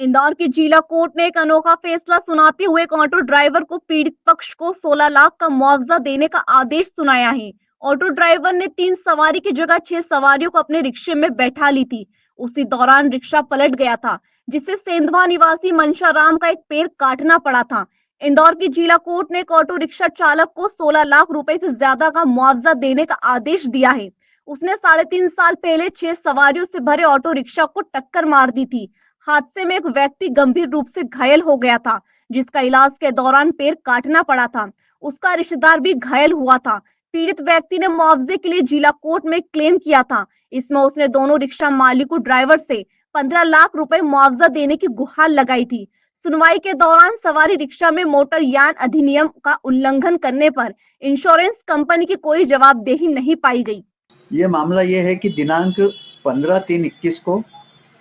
इंदौर की जिला कोर्ट ने एक अनोखा फैसला सुनाते हुए एक ऑटो ड्राइवर को पीड़ित पक्ष को 16 लाख का मुआवजा देने का आदेश सुनाया है। ऑटो ड्राइवर ने 3 सवारी की जगह 6 सवारियों को अपने रिक्शे में बैठा ली थी। उसी दौरान रिक्शा पलट गया था, जिससे सेंधवा निवासी मनशा राम का एक पैर काटना पड़ा था। इंदौर की जिला कोर्ट ने एक ऑटो रिक्शा चालक को 16 लाख रुपए से ज्यादा का मुआवजा देने का आदेश दिया है। उसने 3.5 साल पहले 6 सवारियों से भरे ऑटो रिक्शा को टक्कर मार दी थी। हादसे में एक व्यक्ति गंभीर रूप से घायल हो गया था, जिसका इलाज के दौरान पैर काटना पड़ा था। उसका रिश्तेदार भी घायल हुआ था। पीड़ित व्यक्ति ने मुआवजे के लिए जिला कोर्ट में क्लेम किया था। इसमें उसने दोनों रिक्शा मालिक और ड्राइवर से 15 लाख रुपए मुआवजा देने की गुहार लगाई थी। सुनवाई के दौरान सवारी रिक्शा में मोटर यान अधिनियम का उल्लंघन करने पर इंश्योरेंस कंपनी की कोई जवाबदेही नहीं पाई गई। ये मामला ये है कि दिनांक 15/3/21 को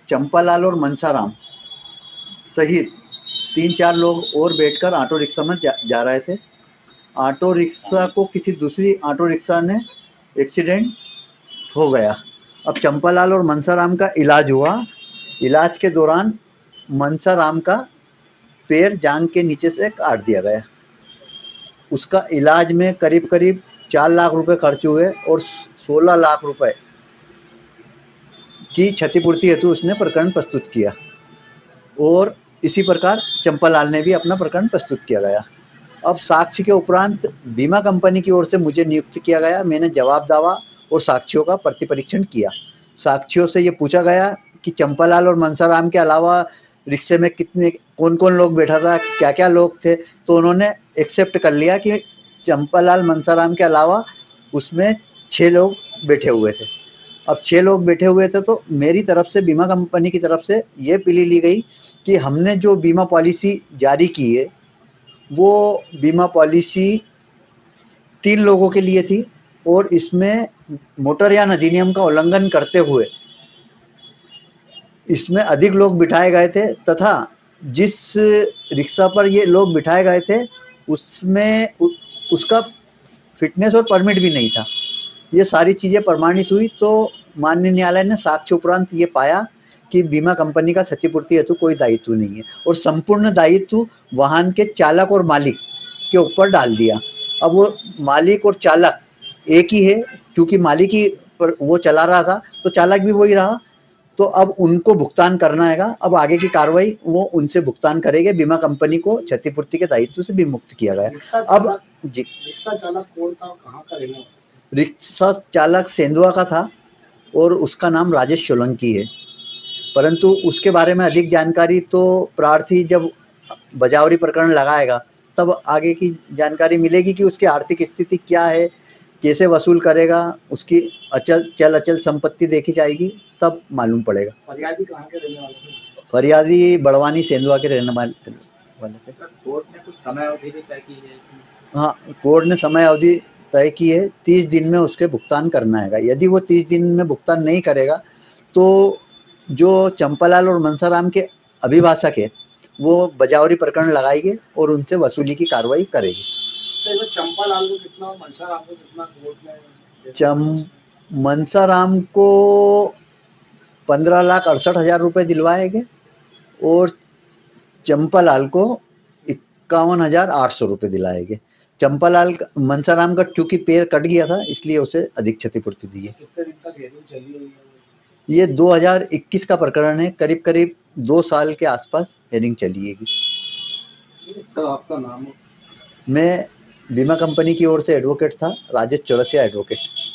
चंपालाल और मनसाराम सहित 3-4 लोग और बैठकर ऑटो रिक्शा में जा रहे थे। ऑटो रिक्शा को किसी दूसरी ऑटो रिक्शा ने एक्सीडेंट हो गया। अब चंपालाल और मनसाराम का इलाज हुआ। इलाज के दौरान मनसाराम का पैर जांघ के नीचे से काट दिया गया। उसका इलाज में करीब करीब 4 लाख रुपए खर्च हुए और 16 लाख रुपए की क्षतिपूर्ति हेतु उसने प्रकरण प्रस्तुत किया और इसी प्रकार चंपालाल ने भी अपना प्रकरण प्रस्तुत किया गया। अब साक्ष्य के उपरांत बीमा कंपनी की ओर से मुझे नियुक्त किया गया। मैंने जवाब दावा और साक्ष्यों का प्रतिपरीक्षण किया। साक्ष्यों से ये पूछा गया कि चंपालाल और मनसाराम के अलावा रिक्शे में कितने कौन कौन लोग बैठा था, क्या क्या लोग थे। तो उन्होंने एक्सेप्ट कर लिया कि चंपालाल मनसाराम के अलावा उसमें 6 लोग बैठे हुए थे। अब 6 लोग बैठे हुए थे तो मेरी तरफ से बीमा कंपनी की तरफ से ये प्ली ली गई कि हमने जो बीमा पॉलिसी जारी की है वो बीमा पॉलिसी 3 लोगों के लिए थी और इसमें मोटरयान अधिनियम का उल्लंघन करते हुए इसमें अधिक लोग बिठाए गए थे तथा जिस रिक्शा पर ये लोग बिठाए गए थे उसमें उसका फिटनेस और परमिट भी नहीं था। ये सारी चीज़ें प्रमाणित हुई तो माननीय न्यायालय ने साक्ष्य उपरांत ये पाया कि बीमा कंपनी का क्षतिपूर्ति हेतु कोई दायित्व नहीं है और संपूर्ण दायित्व वाहन के चालक और मालिक के ऊपर डाल दिया। अब वो मालिक और चालक एक ही है, क्योंकि मालिक ही पर वो चला रहा था तो चालक भी वही रहा। तो अब उनको भुगतान करना है। अब आगे की कार्रवाई वो उनसे भुगतान करेंगे। बीमा कंपनी को क्षतिपूर्ति के दायित्व से भी मुक्त किया गया। अब जी, रिक्शा चालक कौन था, कहाँ का रहने वाला? रिक्शा चालक सेंधवा का था और उसका नाम राजेश सोलंकी है, परंतु उसके बारे में अधिक जानकारी तो प्रार्थी जब बजावरी प्रकरण लगाएगा तब आगे की जानकारी मिलेगी कि उसकी आर्थिक स्थिति क्या है, कैसे वसूल करेगा, उसकी चल अचल संपत्ति देखी जाएगी, तब मालूम पड़ेगा। फरियादी कहाँ के रहने वाले थे? फरियादी बड़वानी सेंधवा के रहने वाले थे। कोर्ट ने कुछ समय अवधि भी तय की है? हाँ, कोर्ट ने समय अवधि तय की है। 30 दिन में उसके भुगतान करना है। यदि वो 30 दिन में भुगतान नहीं करेगा तो जो चंपालाल और मनसाराम के अभिभाषक है वो बजावरी प्रकरण लगाएंगे और उनसे वसूली की कार्रवाई करेगी। सर, चंपालाल को कितना और मनसाराम को कितना कोर्ट ने? मनसाराम को 15,68,000 रुपये दिलवाए गए और चंपालाल को 51,800 रुपये दिलाए गए। मनसाराम का चूंकि पैर कट गया था इसलिए उसे अधिक क्षतिपूर्ति दी है। कितने दिन तक हेयरिंग चली है? ये 2021 का प्रकरण है। करीब करीब 2 साल के आसपास हेयरिंग चली है। सर, आपका नाम? मैं बीमा कंपनी की ओर से एडवोकेट था, राजेश चौरसिया एडवोकेट।